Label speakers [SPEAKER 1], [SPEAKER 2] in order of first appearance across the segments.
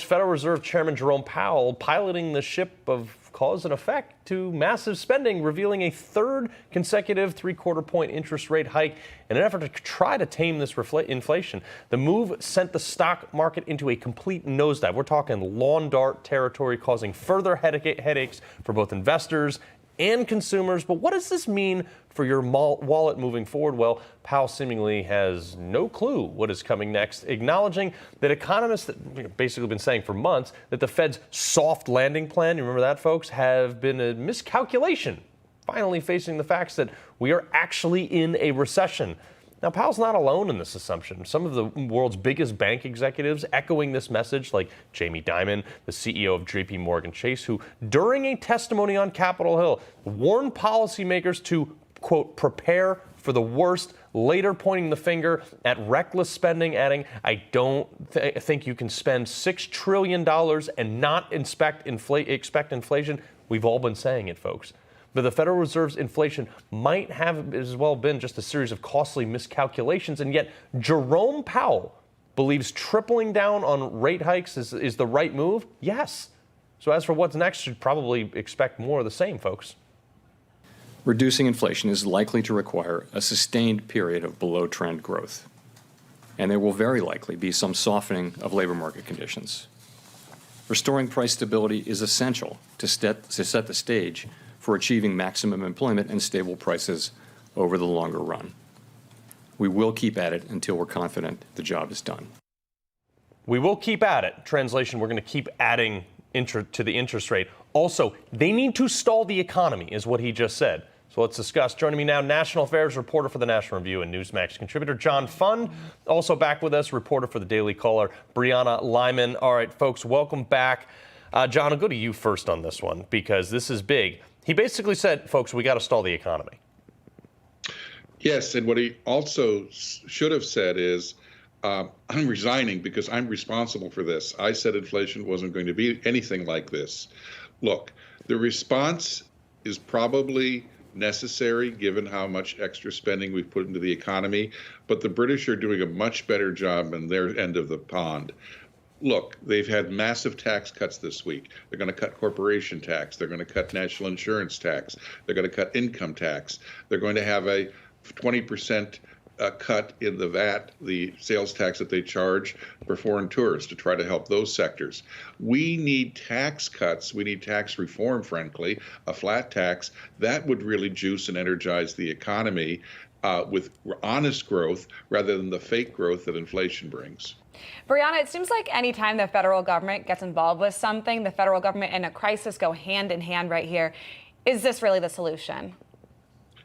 [SPEAKER 1] Federal Reserve Chairman Jerome Powell piloting the ship of cause and effect to massive spending, revealing a third consecutive three-quarter-point interest rate hike in an effort to try to tame this inflation. The move sent the stock market into a complete nosedive. We're talking lawn dart territory, causing further headaches for both investors and consumers. But what does this mean for your wallet moving forward? Well, Powell seemingly has no clue what is coming next, acknowledging that economists that basically been saying for months that the Fed's soft landing plan, you remember that, folks, have been a miscalculation, finally facing the facts that we are actually in a recession. Now, Powell's not alone in this assumption. Some of the world's biggest bank executives echoing this message, like Jamie Dimon, the CEO of JP Morgan Chase, who, during a testimony on Capitol Hill, warned policymakers to, quote, prepare for the worst, later pointing the finger at reckless spending, adding, I don't think you can spend $6 trillion and not expect inflation. We've all been saying it, folks. But the Federal Reserve's inflation might have as well been just a series of costly miscalculations, and yet Jerome Powell believes tripling down on rate hikes is the right move? Yes. So as for what's next, should probably expect more of the same, folks.
[SPEAKER 2] Reducing inflation is likely to require a sustained period of below-trend growth, and there will very likely be some softening of labor market conditions. Restoring price stability is essential to set the stage for achieving maximum employment and stable prices over the longer run. We will keep at it until we're confident the job is done.
[SPEAKER 1] We will keep at it. Translation, we're going to keep adding to the interest rate. Also, they need to stall the economy, is what he just said. So let's discuss. Joining me now, National Affairs reporter for the National Review and Newsmax contributor John Fund. Also back with us, reporter for the Daily Caller, Brianna Lyman. All right, folks, welcome back. John, I'll go to you first on this one because this is big. He basically said, folks, we got to stall the economy.
[SPEAKER 3] Yes, and what he also should have said is, I'm resigning because I'm responsible for this. I said inflation wasn't going to be anything like this. Look, the response is probably necessary given how much extra spending we've put into the economy, but the British are doing a much better job in their end of the pond. Look, they've had massive tax cuts this week. They're going to cut corporation tax. They're going to cut national insurance tax. They're going to cut income tax. They're going to have a 20% cut in the VAT, the sales tax that they charge for foreign tourists to try to help those sectors. We need tax cuts. We need tax reform, frankly, a flat tax. That would really juice and energize the economy with honest growth rather than the fake growth that inflation brings.
[SPEAKER 4] Brianna, it seems like any time the federal government gets involved with something, the federal government and a crisis go hand in hand right here. Is this really the solution?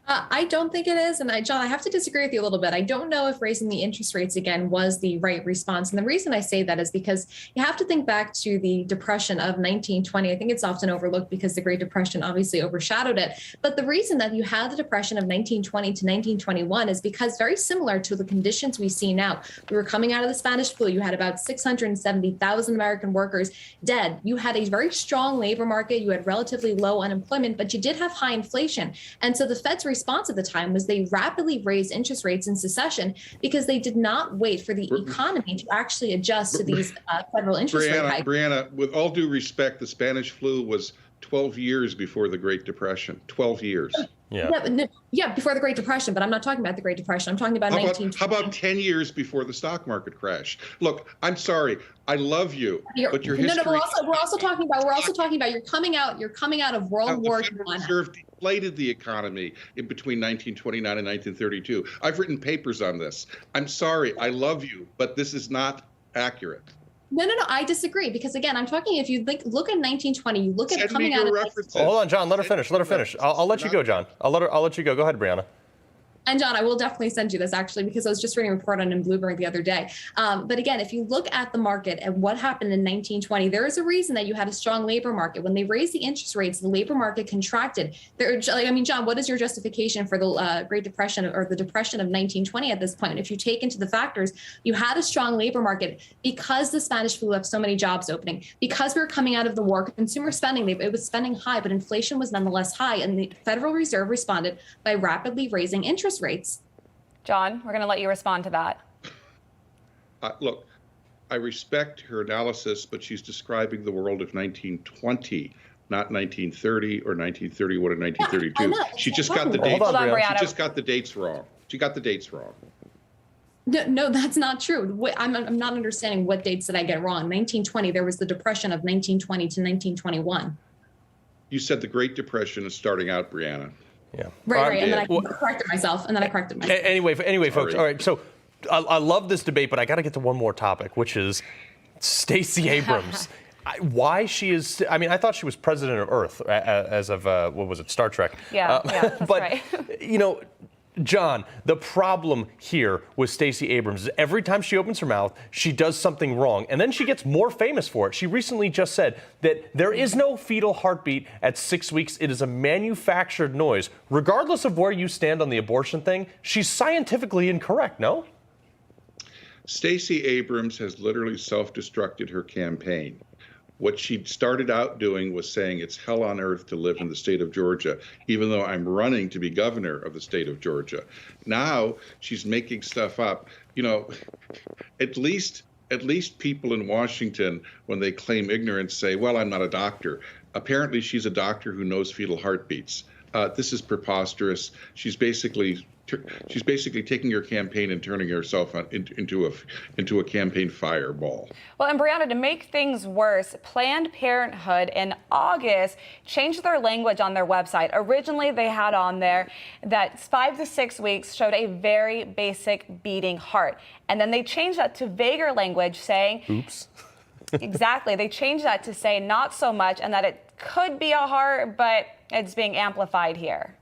[SPEAKER 5] I don't think it is. And John, I have to disagree with you a little bit. I don't know if raising the interest rates again was the right response. And the reason I say that is because you have to think back to the Depression of 1920. I think it's often overlooked because the Great Depression obviously overshadowed it. But the reason that you had the Depression of 1920 to 1921 is because very similar to the conditions we see now. We were coming out of the Spanish flu. You had about 670,000 American workers dead. You had a very strong labor market. You had relatively low unemployment, but you did have high inflation. And so the Fed's response at the time was they rapidly raised interest rates in succession because they did not wait for the economy to actually adjust to these federal interest rate hikes.
[SPEAKER 3] Brianna, with all due respect, the Spanish flu was 12 years before the Great Depression. 12 years.
[SPEAKER 5] Yeah, before the Great Depression, but I'm not talking about the Great Depression. I'm talking about 1920.
[SPEAKER 3] How about 10 years before the stock market crash? Look, I'm sorry. I love you, but your history.
[SPEAKER 5] No, we're also talking about you're coming out of World War I.
[SPEAKER 3] The Federal Reserve deflated the economy in between 1929 and 1932. I've written papers on this. I'm sorry. I love you, but this is not accurate.
[SPEAKER 5] No, I disagree because again, I'm talking. If you look at 1920, you look at coming out of.
[SPEAKER 1] Hold on, John. Let her finish. I'll let you go, John. I'll let you go. Go ahead, Brianna.
[SPEAKER 5] And John, I will definitely send you this actually, because I was just reading a report on in Bloomberg the other day. But again, if you look at the market and what happened in 1920, there is a reason that you had a strong labor market. When they raised the interest rates, the labor market contracted. John, what is your justification for the Great Depression or the Depression of 1920 at this point? If you take into the factors, you had a strong labor market because the Spanish flu left so many jobs opening, because we were coming out of the war, consumer spending, it was spending high, but inflation was nonetheless high. And the Federal Reserve responded by rapidly raising interest rates.
[SPEAKER 4] John, we're going to let you respond to that.
[SPEAKER 3] Look, I respect her analysis, but she's describing the world of 1920, not 1930 or 1931 or 1932.
[SPEAKER 5] know.
[SPEAKER 3] She just got the
[SPEAKER 1] Hold
[SPEAKER 3] dates.
[SPEAKER 1] on, Brianna.
[SPEAKER 3] She just got the dates wrong. She got the dates wrong.
[SPEAKER 5] No, that's not true. I'm not understanding what dates did I get wrong. 1920, there was the Depression of 1920 to 1921.
[SPEAKER 3] You said the Great Depression is starting out, Brianna.
[SPEAKER 1] Yeah.
[SPEAKER 5] Right. And then I corrected myself.
[SPEAKER 1] Anyway, folks. All right. So I love this debate, but I got to get to one more topic, which is Stacey Abrams. Why she is? I mean, I thought she was president of Earth as of what was it, Star Trek?
[SPEAKER 4] Yeah, that's
[SPEAKER 1] but
[SPEAKER 4] right.
[SPEAKER 1] you know, John, the problem here with Stacey Abrams is every time she opens her mouth, she does something wrong, and then she gets more famous for it. She recently just said that there is no fetal heartbeat at 6 weeks. It is a manufactured noise. Regardless of where you stand on the abortion thing, she's scientifically incorrect, no?
[SPEAKER 3] Stacey Abrams has literally self-destructed her campaign. What she started out doing was saying it's hell on earth to live in the state of Georgia, even though I'm running to be governor of the state of Georgia. Now she's making stuff up. You know, at least people in Washington, when they claim ignorance, say, well, I'm not a doctor. Apparently she's a doctor who knows fetal heartbeats. This is preposterous. She's basically taking her campaign and turning herself into a campaign fireball.
[SPEAKER 4] Well, and Brianna, to make things worse, Planned Parenthood in August changed their language on their website. Originally, they had on there that 5 to 6 weeks showed a very basic beating heart. And then they changed that to vaguer language saying,
[SPEAKER 1] oops.
[SPEAKER 4] Exactly. They changed that to say not so much and that it could be a heart, but it's being amplified here.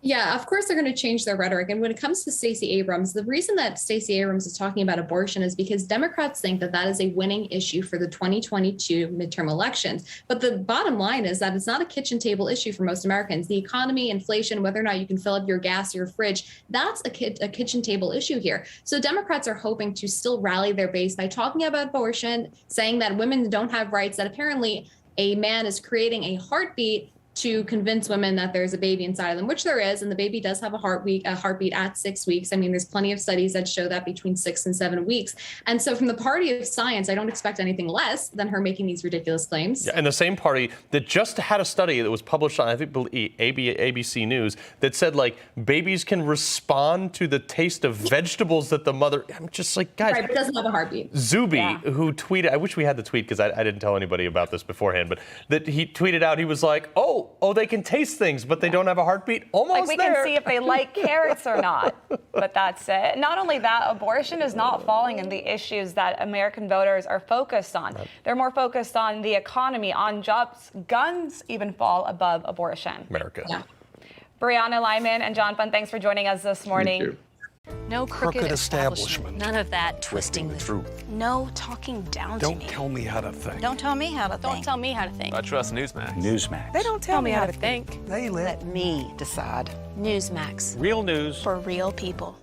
[SPEAKER 5] Yeah, of course they're going to change their rhetoric. And when it comes to Stacey Abrams, the reason that Stacey Abrams is talking about abortion is because Democrats think that that is a winning issue for the 2022 midterm elections. But the bottom line is that it's not a kitchen table issue for most Americans. The economy, inflation, whether or not you can fill up your gas, your fridge, that's a kitchen table issue here. So Democrats are hoping to still rally their base by talking about abortion, saying that women don't have rights, that apparently a man is creating a heartbeat to convince women that there's a baby inside of them, which there is, and the baby does have a heartbeat at 6 weeks. I mean, there's plenty of studies that show that between 6 and 7 weeks. And so from the party of science, I don't expect anything less than her making these ridiculous claims.
[SPEAKER 1] Yeah, and the same party that just had a study that was published on, I think, ABC News that said, like, babies can respond to the taste of vegetables that the mother, I'm just like, guys.
[SPEAKER 5] Right, but it doesn't have a heartbeat.
[SPEAKER 1] Zuby, who tweeted, I wish we had the tweet because I didn't tell anybody about this beforehand, but that he tweeted out, he was like, oh, they can taste things, but they don't have a heartbeat? Almost
[SPEAKER 4] like we
[SPEAKER 1] there.
[SPEAKER 4] can see if they like carrots or not. But that's it. Not only that, abortion is not falling in the issues that American voters are focused on. They're more focused on the economy, on jobs. Guns even fall above abortion.
[SPEAKER 1] America.
[SPEAKER 5] Yeah.
[SPEAKER 4] Brianna, Lyman, and John Fun, thanks for joining us this morning.
[SPEAKER 3] Thank you.
[SPEAKER 6] No crooked establishment.
[SPEAKER 7] None of that twisting the
[SPEAKER 6] truth.
[SPEAKER 7] No talking down to me.
[SPEAKER 6] Don't tell me how to think.
[SPEAKER 7] Don't tell me how to think.
[SPEAKER 8] Don't tell me how to think.
[SPEAKER 9] I trust Newsmax.
[SPEAKER 6] Newsmax.
[SPEAKER 8] They don't tell me how to think.
[SPEAKER 6] They let
[SPEAKER 8] me decide.
[SPEAKER 7] Newsmax.
[SPEAKER 6] real news
[SPEAKER 7] For real people.